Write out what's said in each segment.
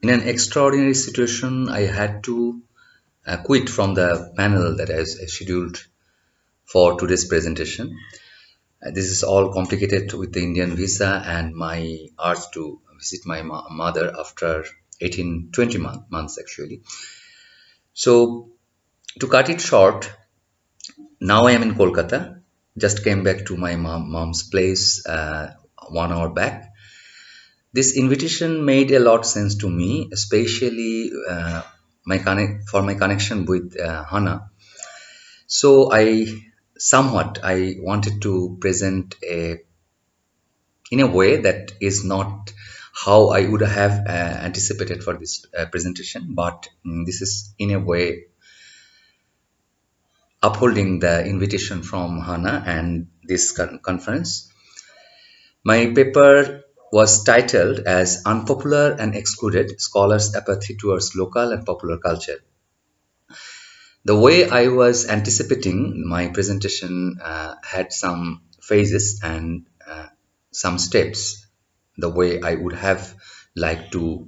In an extraordinary situation, I had to quit from the panel that I was scheduled for today's presentation. This is all complicated with the Indian visa and my urge to visit my mother after 18, 20 months actually. So to cut it short, now I am in Kolkata. Just came back to my mom's place 1 hour back. This invitation made a lot sense to me, especially my connection with Hana. So I wanted to present in a way that is not how I would have anticipated for this presentation, but this is in a way upholding the invitation from Hana and this conference. My paper was titled as Unpopular and Excluded Scholars' Apathy Towards Local and Popular Culture. The way I was anticipating my presentation had some phases and some steps, the way I would have liked to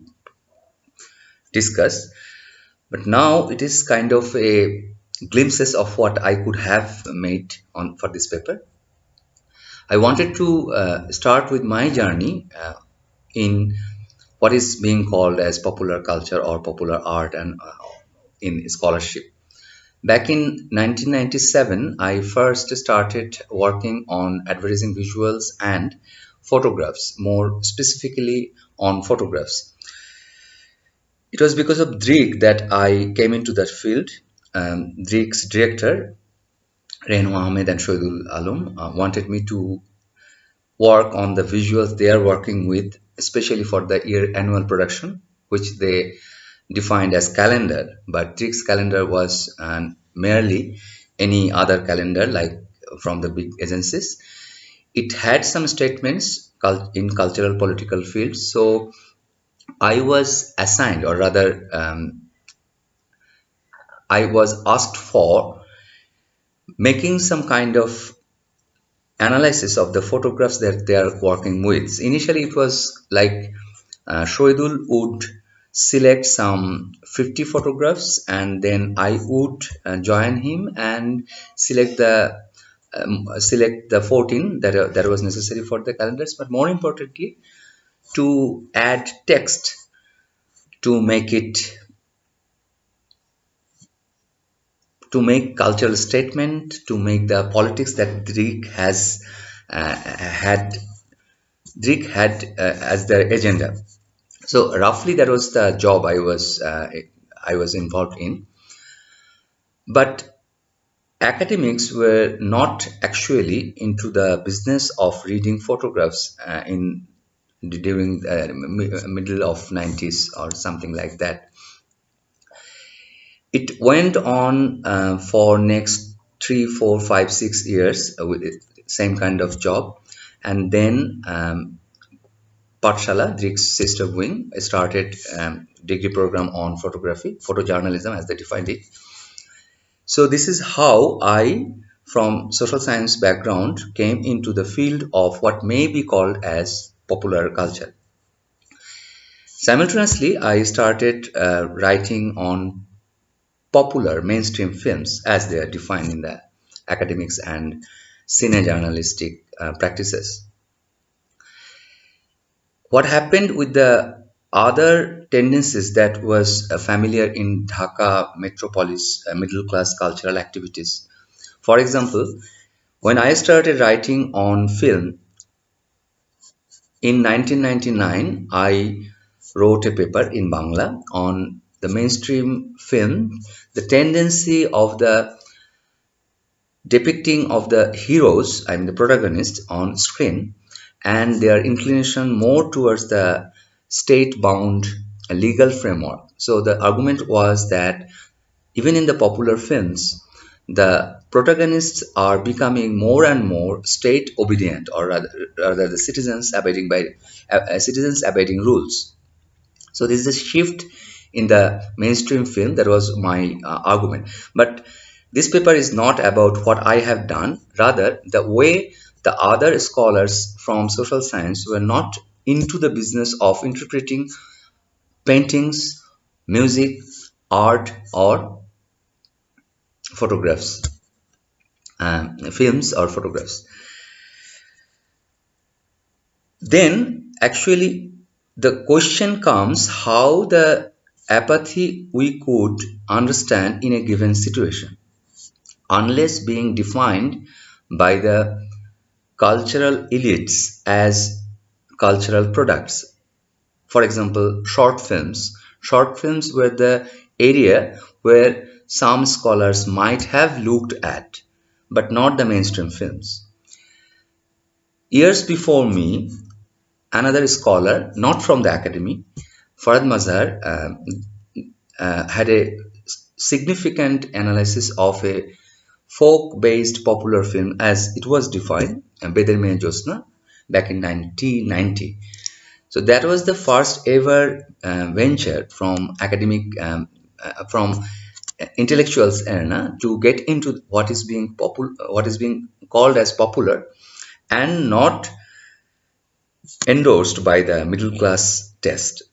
discuss. But now it is kind of a glimpses of what I could have made on for this paper. I wanted to start with my journey in what is being called as popular culture or popular art and in scholarship. Back in 1997, I first started working on advertising visuals and photographs, more specifically on photographs. It was because of Drik that I came into that field. Drik's director, Rehnu Ahmed and Shoidul Alum, wanted me to work on the visuals they are working with, especially for the year annual production, which they defined as calendar. But Drik's calendar was merely any other calendar like from the big agencies. It had some statements in cultural political fields. So I was assigned, or rather, I was asked for making some kind of analysis of the photographs that they are working with. Initially, it was like Shoidul would select some 50 photographs, and then I would join him and select the 14 that was necessary for the calendars. But more importantly, to add text to make it to make cultural statement, to make the politics that had as their agenda. So roughly that was the job I was involved in. But academics were not actually into the business of reading photographs in during middle of 90s or something like that. It went on for next 3, 4, 5, 6 years with the same kind of job, and then Pathshala, Drik's sister wing, started degree program on photography, photojournalism as they defined it. So this is how I, from social science background, came into the field of what may be called as popular culture. Simultaneously, I started writing on popular mainstream films as they are defined in the academics and cine journalistic practices. What happened with the other tendencies that was familiar in Dhaka metropolis middle class cultural activities? For example, when I started writing on film in 1999, I wrote a paper in Bangla on the mainstream film, the tendency of the depicting of the heroes, I mean the protagonists on screen, and their inclination more towards the state-bound legal framework. So the argument was that even in the popular films, the protagonists are becoming more and more state obedient, or rather the citizens abiding rules. So this is a shift in the mainstream film. That was my argument. But this paper is not about what I have done. Rather, the way the other scholars from social science were not into the business of interpreting paintings, music, art, or photographs, films or photographs. Then, actually, the question comes how the apathy we could understand in a given situation, unless being defined by the cultural elites as cultural products. For example, short films. Short films were the area where some scholars might have looked at, but not the mainstream films. Years before me, another scholar, not from the academy, Farad Mazhar, had a significant analysis of a folk-based popular film as it was defined, Beder Mein Josna, back in 1990. So that was the first ever venture from from intellectuals arena to get into what is being called as popular and not endorsed by the middle class test.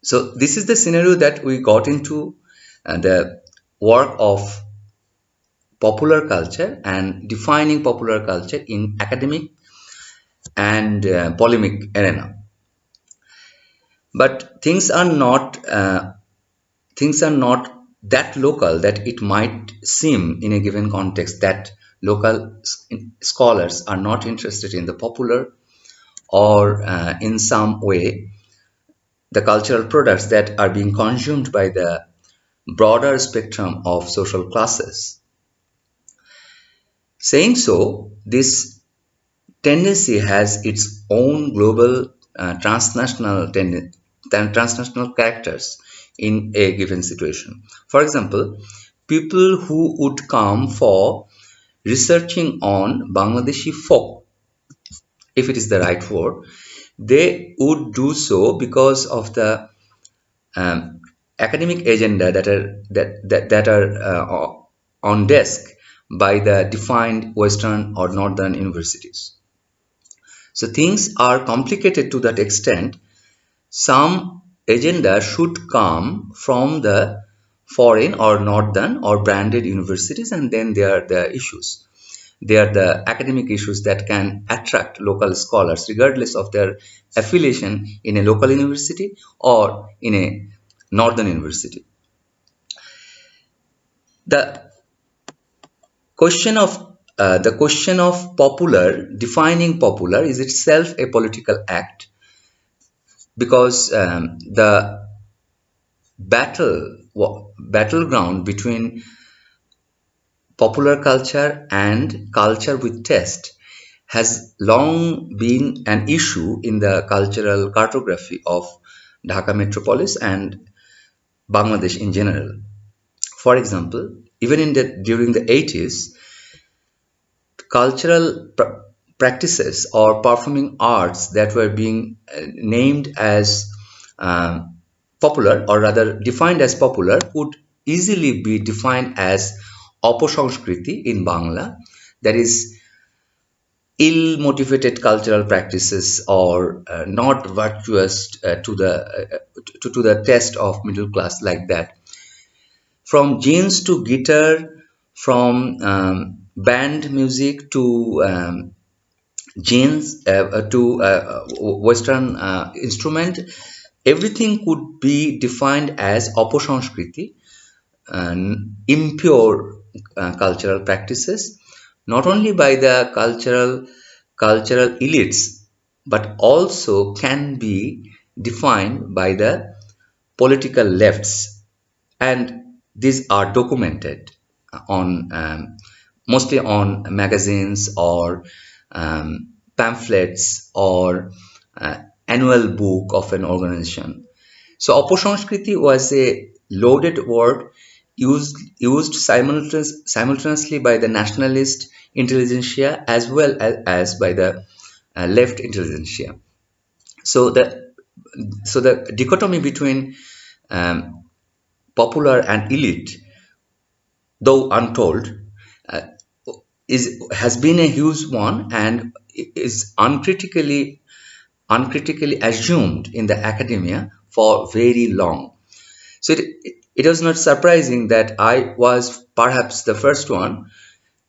So this is the scenario that we got into the work of popular culture and defining popular culture in academic and polemic arena. But things are not that local that it might seem in a given context that local scholars are not interested in the popular or in some way the cultural products that are being consumed by the broader spectrum of social classes. Saying so, this tendency has its own global transnational characters in a given situation. For example, people who would come for researching on Bangladeshi folk, if it is the right word, they would do so because of the um, academic agenda that are on desk by the defined Western or Northern universities. So things are complicated to that extent. Some agenda should come from the foreign or northern or branded universities, and then there are the issues. They are the academic issues that can attract local scholars regardless of their affiliation in a local university or in a northern university. The question of popular, defining popular, is itself a political act because the battleground between popular culture and culture with taste has long been an issue in the cultural cartography of Dhaka metropolis and Bangladesh in general. For example, even during the 80s, cultural practices or performing arts that were being named as popular, or rather defined as popular, would easily be defined as Aposhanskriti in Bangla, that is ill motivated cultural practices or not virtuous to the test of middle class, like that. From jeans to guitar, from band music to jeans to Western instrument, everything could be defined as Aposhanskriti, impure cultural practices, not only by the cultural elites, but also can be defined by the political lefts, and these are documented on mostly on magazines or pamphlets or annual book of an organization. So Aposhanskriti was a loaded word used simultaneously by the nationalist intelligentsia as well as by the left intelligentsia. So the dichotomy between um, popular and elite, though untold, uh, is has been a huge one and is uncritically assumed in the academia for very long. So it was not surprising that I was perhaps the first one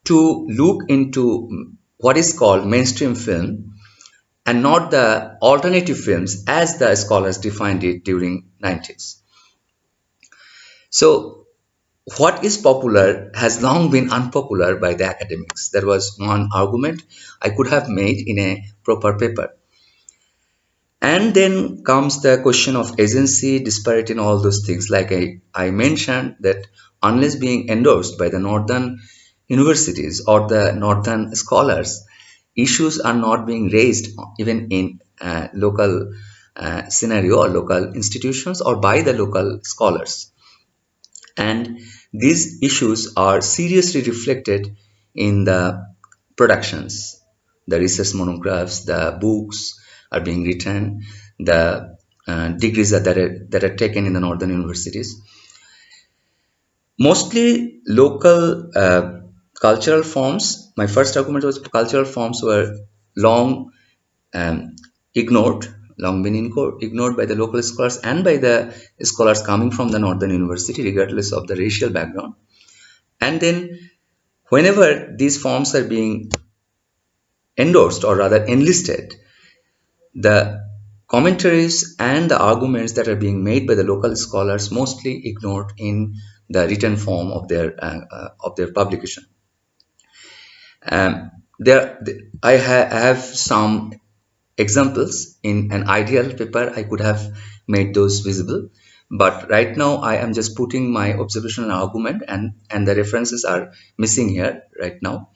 to look into what is called mainstream film and not the alternative films as the scholars defined it during 90s. So what is popular has long been unpopular by the academics. There was one argument I could have made in a proper paper. And then comes the question of agency, disparity, and all those things. Like I mentioned that unless being endorsed by the northern universities or the northern scholars, issues are not being raised even in local scenario or local institutions or by the local scholars. And these issues are seriously reflected in the productions. The research monographs, the books are being written, the degrees that are taken in the northern universities. Mostly local cultural forms. My first argument was cultural forms were long um, ignored, long been ignored by the local scholars and by the scholars coming from the northern university, regardless of the racial background. And then, whenever these forms are being endorsed or rather enlisted, the commentaries and the arguments that are being made by the local scholars mostly ignored in the written form of their publication. There, I have some examples in an ideal paper. I could have made those visible, but right now I am just putting my observational argument, and the references are missing here right now.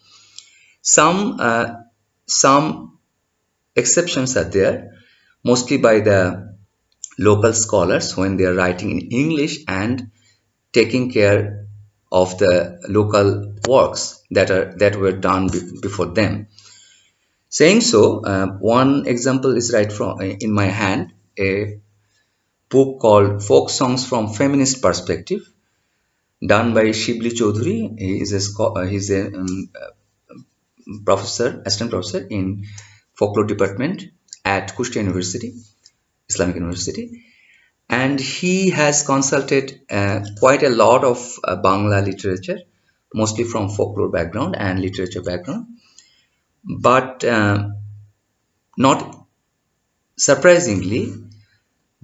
Some exceptions are there, mostly by the local scholars when they are writing in English and taking care of the local works that were done before them. Saying so, one example is right from in my hand, a book called Folk Songs from Feminist Perspective, done by Shibli Chowdhury. He's a professor, assistant professor in folklore department at Kushtia University, Islamic University, and he has consulted quite a lot of Bangla literature, mostly from folklore background and literature background, but not surprisingly,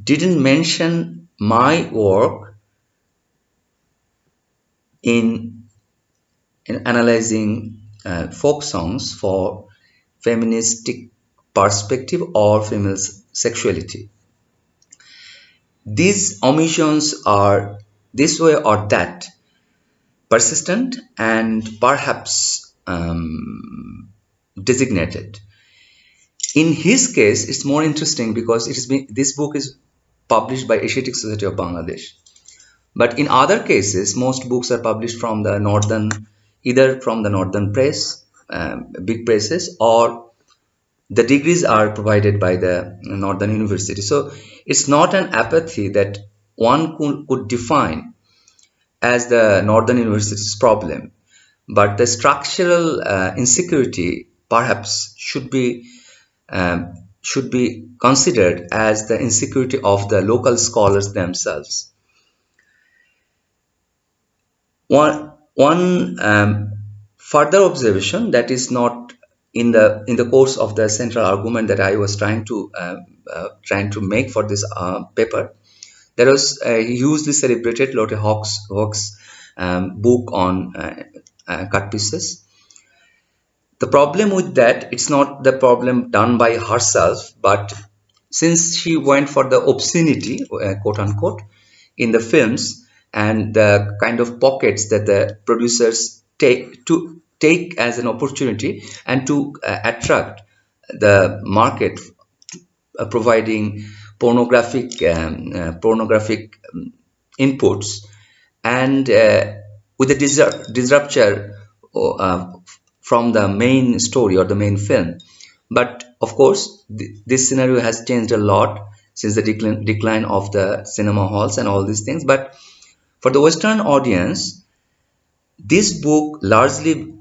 didn't mention my work in analyzing folk songs for feministic perspective or female sexuality. These omissions are this way or that persistent and perhaps designated. In his case, it's more interesting because this book is published by Asiatic Society of Bangladesh. But in other cases, most books are published from the northern, either from the northern press, big presses, or the degrees are provided by the northern university. So it's not an apathy that one could define as the northern university's problem, but the structural insecurity perhaps should be considered as the insecurity of the local scholars themselves. One further observation that is not in the course of the central argument that I was trying to make for this paper. There was a hugely celebrated Lotte Hawk's book on cut pieces. The problem with that, it's not the problem done by herself, but since she went for the obscenity, quote unquote, in the films and the kind of pockets that the producers take as an opportunity and to attract the market, providing pornographic inputs and with a disrupture uh, from the main story or the main film. But of course, this scenario has changed a lot since the decline of the cinema halls and all these things. But for the Western audience, this book largely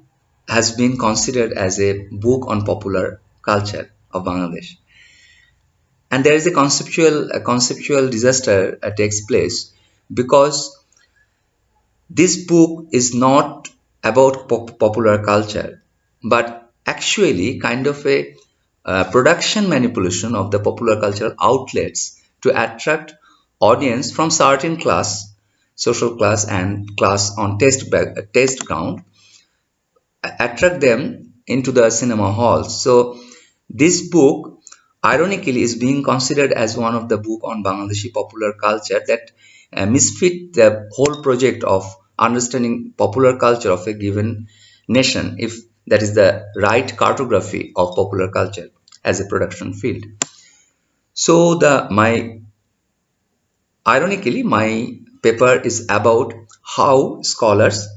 has been considered as a book on popular culture of Bangladesh. And there is a conceptual disaster takes place because this book is not about popular culture, but actually kind of a production manipulation of the popular cultural outlets to attract audience from certain class, social class and class on taste ground, attract them into the cinema halls. So this book, ironically, is being considered as one of the book on Bangladeshi popular culture that misfit the whole project of understanding popular culture of a given nation, if that is the right cartography of popular culture as a production field. So my paper is about how scholars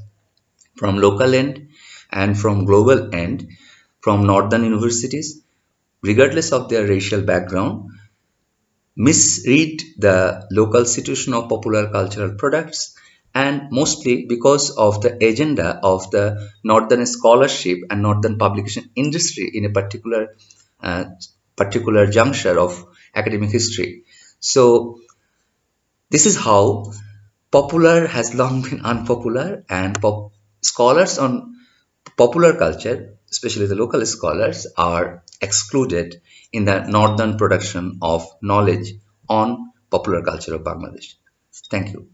from local end and from global end, from northern universities, regardless of their racial background, misread the local situation of popular cultural products, and mostly because of the agenda of the northern scholarship and northern publication industry in a uh, particular juncture of academic history. So this is how popular has long been unpopular, and scholars on popular culture, especially the local scholars, are excluded in the northern production of knowledge on popular culture of Bangladesh. Thank you.